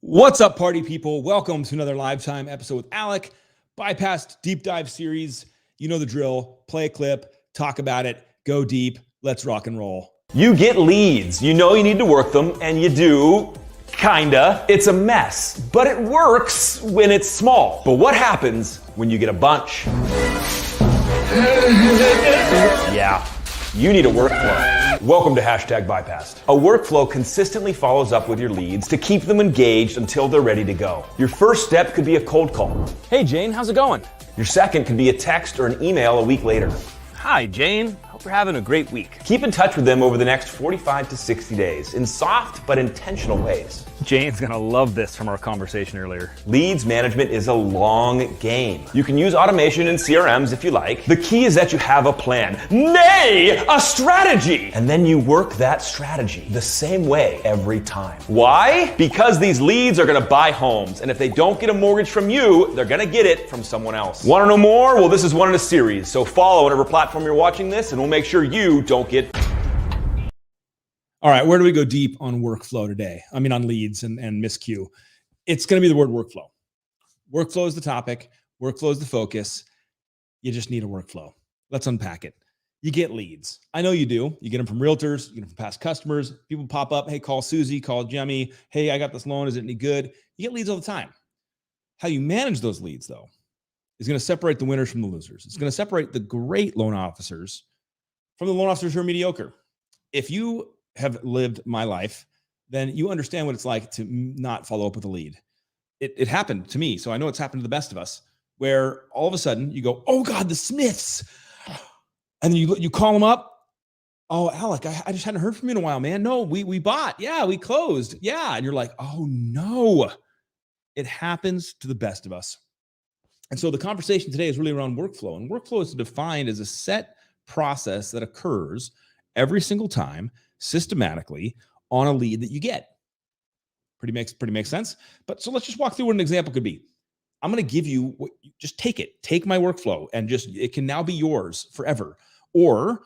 What's up, party people? Welcome to another LiveTime episode with Alec. Bypassed deep dive series. You know the drill. Play a clip, talk about it, go deep. Let's rock and roll. You get leads. You know you need to work them, and you do. Kinda. It's a mess, but it works when it's small. But what happens when you get a bunch? Yeah, you need a workflow. Welcome to #bypassed. A workflow consistently follows up with your leads to keep them engaged until they're ready to go. Your first step could be a cold call. Hey Jane, how's it going? Your second could be a text or an email a week later. Hi Jane, hope you're having a great week. Keep in touch with them over the next 45 to 60 days in soft but intentional ways. Jane's gonna love this from our conversation earlier. Leads management is a long game. You can use automation and CRMs if you like. The key is that you have a plan, nay, a strategy. And then you work that strategy the same way every time. Why? Because these leads are gonna buy homes, and if they don't get a mortgage from you, they're gonna get it from someone else. Wanna know more? Well, this is one in a series, so follow whatever platform you're watching this, and we'll make sure you don't get. All right, where do we go deep on workflow today? I mean, on leads and Miscue. It's going to be the word workflow. Workflow is the topic. Workflow is the focus. You just need a workflow. Let's unpack it. You get leads. I know you do. You get them from realtors. You get them from past customers. People pop up. Hey, call Susie. Call Jemmy. Hey, I got this loan. Is it any good? You get leads all the time. How you manage those leads, though, is going to separate the winners from the losers. It's going to separate the great loan officers from the loan officers who are mediocre. If you have lived my life, then you understand what it's like to not follow up with a lead. It happened to me, so I know it's happened to the best of us, where all of a sudden you go, oh God, the Smiths. And then you call them up. Oh, Alec, I just hadn't heard from you in a while, man. No, we bought. Yeah, we closed. Yeah. And you're like, oh no. It happens to the best of us. And so the conversation today is really around workflow. And workflow is defined as a set process that occurs every single time systematically on a lead that you get. Pretty makes sense. But so let's just walk through what an example could be. I'm going to give you just take it. Take my workflow and it can now be yours forever. Or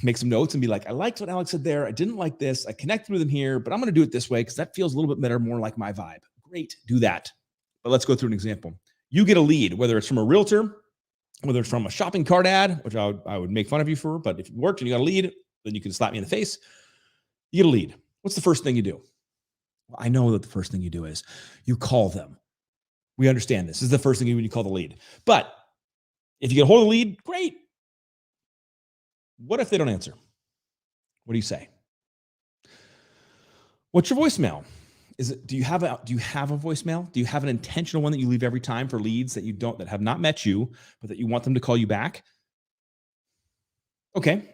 make some notes and be like, I liked what Alex said there. I didn't like this. I connected with him here, but I'm going to do it this way because that feels a little bit better, more like my vibe. Great, do that. But let's go through an example. You get a lead, whether it's from a realtor, whether it's from a shopping cart ad, which I would make fun of you for, but if it worked and you got a lead, then you can slap me in the face. You get a lead. What's the first thing you do? Well, I know that the first thing you do is you call them. We understand this. This is the first thing you do when you call the lead. But if you get a hold of the lead, great. What if they don't answer? What do you say? What's your voicemail? Do you have a voicemail? Do you have an intentional one that you leave every time for leads that have not met you, but that you want them to call you back? Okay.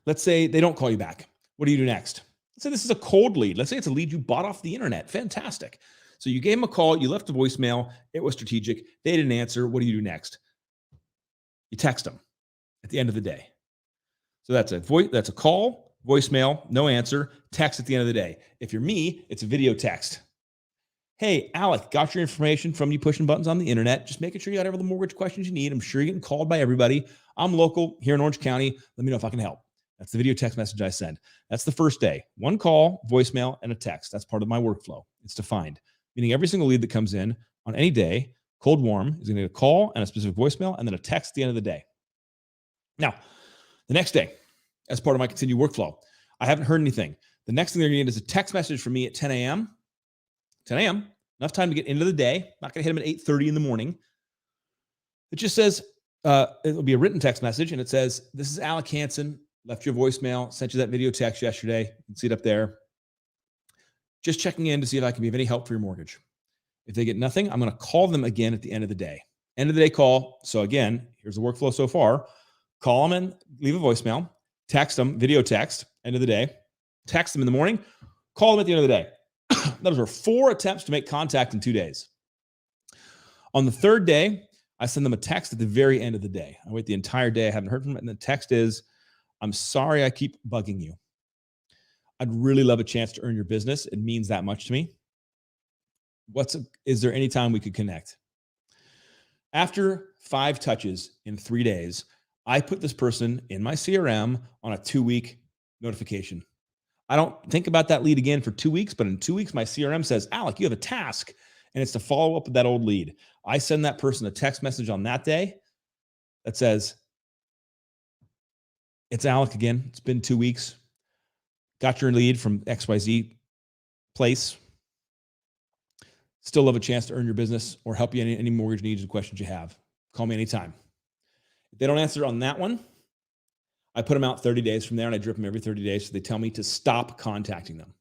Let's say they don't call you back. What do you do next? Let's say this is a cold lead. Let's say it's a lead you bought off the internet. Fantastic. So you gave them a call, you left a voicemail, it was strategic, they didn't answer. What do you do next? You text them at the end of the day. So that's a call, voicemail, no answer, text at the end of the day. If you're me, it's a video text. Hey, Alec, got your information from you pushing buttons on the internet. Just making sure you got all the mortgage questions you need. I'm sure you're getting called by everybody. I'm local here in Orange County. Let me know if I can help. That's the video text message I send. That's the first day. One call, voicemail, and a text. That's part of my workflow. It's defined. Meaning every single lead that comes in on any day, cold warm, is going to get a call and a specific voicemail and then a text at the end of the day. Now, the next day, as part of my continued workflow, I haven't heard anything. The next thing they're going to get is a text message from me at 10 a.m. 10 a.m., enough time to get into the day. Not going to hit them at 8:30 in the morning. It just says, it'll be a written text message, and it says, this is Alec Hansen, left your voicemail, sent you that video text yesterday. You can see it up there. Just checking in to see if I can be of any help for your mortgage. If they get nothing, I'm going to call them again at the end of the day. End of the day call. So again, here's the workflow so far. Call them and leave a voicemail. Text them, video text, end of the day. Text them in the morning. Call them at the end of the day. Those were 4 attempts to make contact in 2 days. On the third day, I send them a text at the very end of the day. I wait the entire day. I haven't heard from them. And the text is, I'm sorry I keep bugging you. I'd really love a chance to earn your business. It means that much to me. Is there any time we could connect? After 5 touches in 3 days, I put this person in my CRM on a 2-week notification. I don't think about that lead again for 2 weeks, but in 2 weeks, my CRM says, Alec, you have a task, and it's to follow up with that old lead. I send that person a text message on that day that says, it's Alec again. It's been 2 weeks. Got your lead from XYZ place. Still love a chance to earn your business or help you any mortgage needs and questions you have. Call me anytime. If they don't answer on that one, I put them out 30 days from there, and I drip them every 30 days. So they tell me to stop contacting them.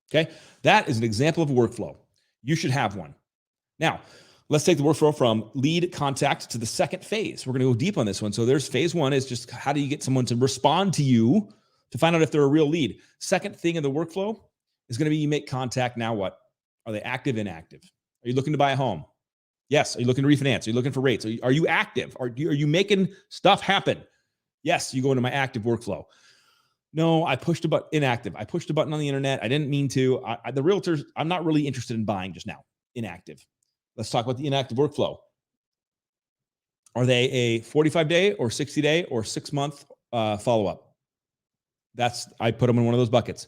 Okay. That is an example of a workflow. You should have one. Now, let's take the workflow from lead contact to the second phase. We're going to go deep on this one. So there's phase one is just how do you get someone to respond to you to find out if they're a real lead. Second thing in the workflow is going to be you make contact. Now what? Are they active, inactive? Are you looking to buy a home? Yes. Are you looking to refinance? Are you looking for rates? Are you active? Are you making stuff happen? Yes. You go into my active workflow. No, I pushed a button, inactive. I pushed a button on the internet. I didn't mean to. The realtors, I'm not really interested in buying just now. Inactive. Let's talk about the inactive workflow. Are they a 45-day or 60-day or 6-month follow-up? I put them in one of those buckets.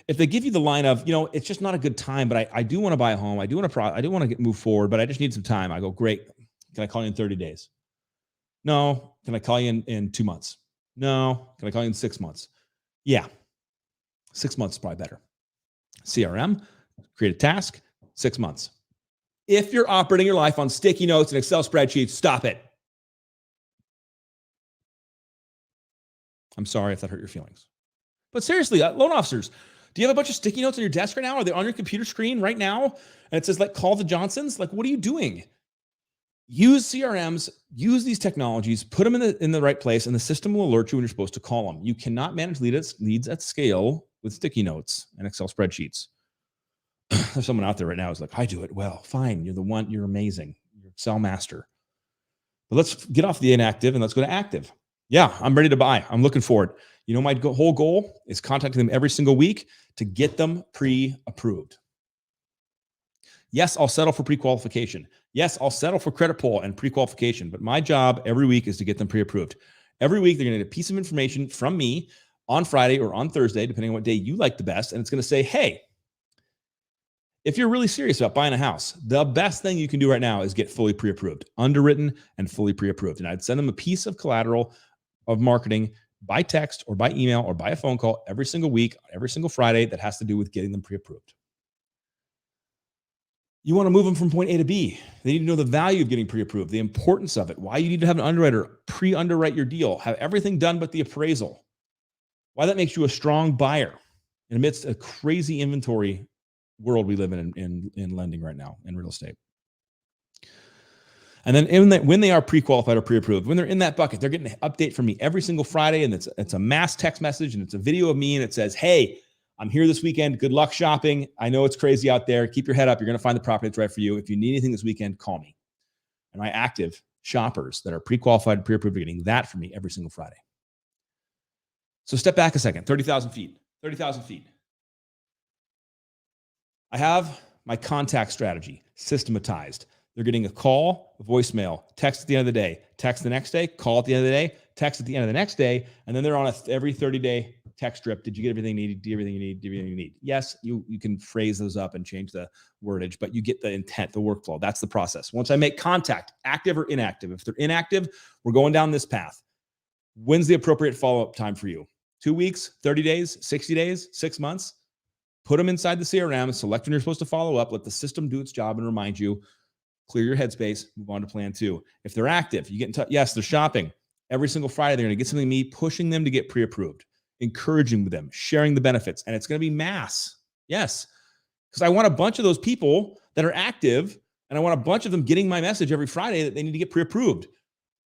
If they give you the line of, it's just not a good time, but I do want to buy a home. I do want to move forward, but I just need some time. I go, great. Can I call you in 30 days? No. Can I call you in 2 months? No. Can I call you in 6 months? Yeah. 6 months is probably better. CRM, create a task, 6 months. If you're operating your life on sticky notes and Excel spreadsheets, stop it. I'm sorry if that hurt your feelings. But seriously, loan officers, do you have a bunch of sticky notes on your desk right now? Are they on your computer screen right now? And it says, call the Johnsons. What are you doing? Use CRMs, use these technologies, put them in the right place, and the system will alert you when you're supposed to call them. You cannot manage leads at scale with sticky notes and Excel spreadsheets. There's someone out there right now who's like, I do it well. Fine. You're amazing. You're Excel master. But let's get off the inactive and let's go to active. Yeah, I'm ready to buy. I'm looking forward. My whole goal is contacting them every single week to get them pre-approved. Yes, I'll settle for pre-qualification. Yes, I'll settle for credit pull and pre-qualification, but my job every week is to get them pre-approved. Every week, they're going to get a piece of information from me on Friday or on Thursday, depending on what day you like the best. And it's going to say, hey, if you're really serious about buying a house, the best thing you can do right now is get fully pre-approved, underwritten and fully pre-approved. And I'd send them a piece of collateral of marketing by text or by email or by a phone call every single week, every single Friday that has to do with getting them pre-approved. You want to move them from point A to B. They need to know the value of getting pre-approved, the importance of it, why you need to have an underwriter pre-underwrite your deal, have everything done but the appraisal, why that makes you a strong buyer amidst a crazy inventory world we live in lending right now in real estate. And then when they are pre-qualified or pre-approved, when they're in that bucket, they're getting an update from me every single Friday, and it's a mass text message, and it's a video of me, and it says, hey, I'm here this weekend. Good luck shopping. I know it's crazy out there. Keep your head up. You're going to find the property that's right for you. If you need anything this weekend, call me. And my active shoppers that are pre-qualified and pre-approved are getting that from me every single Friday. So step back a second, 30,000 feet. I have my contact strategy systematized. They're getting a call, a voicemail, text at the end of the day, text the next day, call at the end of the day, text at the end of the next day, and then they're on every 30-day text strip. Did you get everything you need? Do everything you need? Do everything you need? Yes, you can phrase those up and change the wordage, but you get the intent, the workflow. That's the process. Once I make contact, active or inactive. If they're inactive, we're going down this path. When's the appropriate follow-up time for you? 2 weeks, 30 days, 60 days, 6 months? Put them inside the CRM, select when you're supposed to follow up, let the system do its job and remind you, clear your headspace, move on to plan 2. If they're active, you get in touch. Yes, they're shopping. Every single Friday, they're going to get something to me, pushing them to get pre-approved, encouraging them, sharing the benefits. And it's going to be mass. Yes. Because I want a bunch of those people that are active, and I want a bunch of them getting my message every Friday that they need to get pre-approved.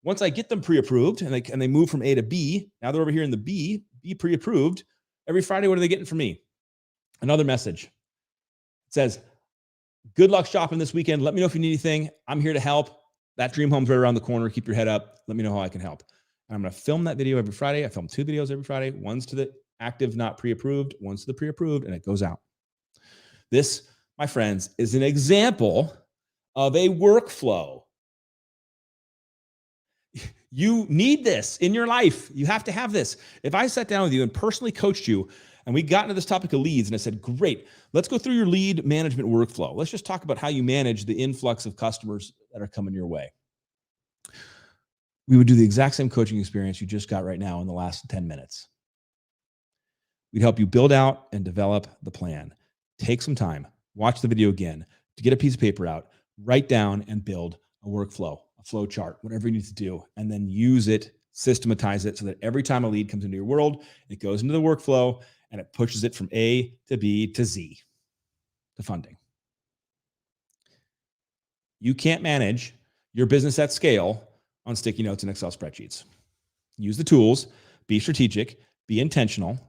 Once I get them pre-approved and they move from A to B, now they're over here in the B pre-approved. Every Friday, what are they getting from me? Another message. It says, good luck shopping this weekend. Let me know if you need anything. I'm here to help. That dream home's right around the corner. Keep your head up. Let me know how I can help. And I'm going to film that video every Friday. I film 2 videos every Friday. One's to the active, not pre-approved. One's to the pre-approved, and it goes out. This, my friends, is an example of a workflow. You need this in your life. You have to have this. If I sat down with you and personally coached you And we got into this topic of leads, and I said, great, let's go through your lead management workflow. Let's just talk about how you manage the influx of customers that are coming your way. We would do the exact same coaching experience you just got right now in the last 10 minutes. We'd help you build out and develop the plan. Take some time, watch the video again, to get a piece of paper out, write down and build a workflow, a flow chart, whatever you need to do, and then use it, systematize it so that every time a lead comes into your world, it goes into the workflow and it pushes it from A to B to Z to funding. You can't manage your business at scale on sticky notes and Excel spreadsheets. Use the tools, be strategic, be intentional.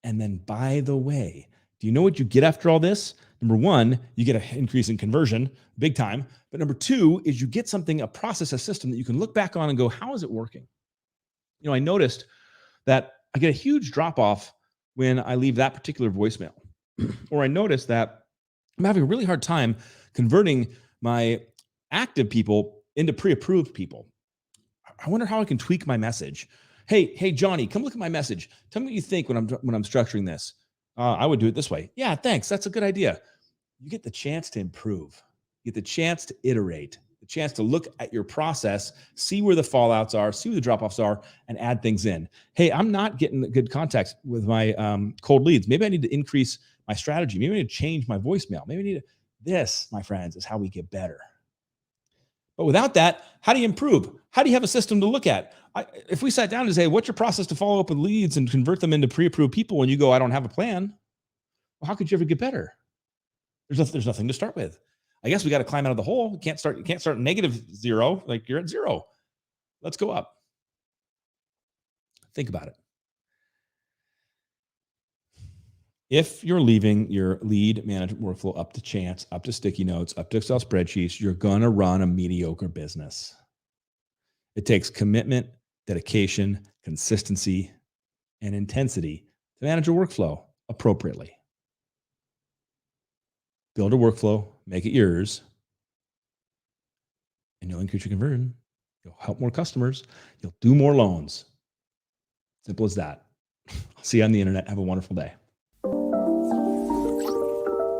And then, by the way, do you know what you get after all this? Number one, you get an increase in conversion, big time. But number two is you get something, a process, a system that you can look back on and go, how is it working? You know, I noticed that I get a huge drop off when I leave that particular voicemail. Or I noticed that I'm having a really hard time converting my active people into pre-approved people. I wonder how I can tweak my message. Hey, Johnny, come look at my message. Tell me what you think when I'm structuring this. I would do it this way. Yeah, thanks. That's a good idea. You get the chance to improve. You get the chance to iterate, the chance to look at your process, see where the fallouts are, see where the drop-offs are, and add things in. Hey, I'm not getting good context with my cold leads. Maybe I need to increase my strategy. Maybe I need to change my voicemail. Maybe I need to. This, my friends, is how we get better. But without that, how do you improve? How do you have a system to look at? If we sat down and say, what's your process to follow up with leads and convert them into pre-approved people, and you go, I don't have a plan, well, how could you ever get better? There's nothing to start with. I guess we got to climb out of the hole. You can't start -0, like you're at 0. Let's go up. Think about it. If you're leaving your lead management workflow up to chance, up to sticky notes, up to Excel spreadsheets, you're going to run a mediocre business. It takes commitment, dedication, consistency, and intensity to manage a workflow appropriately. Build a workflow, make it yours, and you'll increase your conversion. You'll help more customers. You'll do more loans. Simple as that. I'll see you on the internet. Have a wonderful day.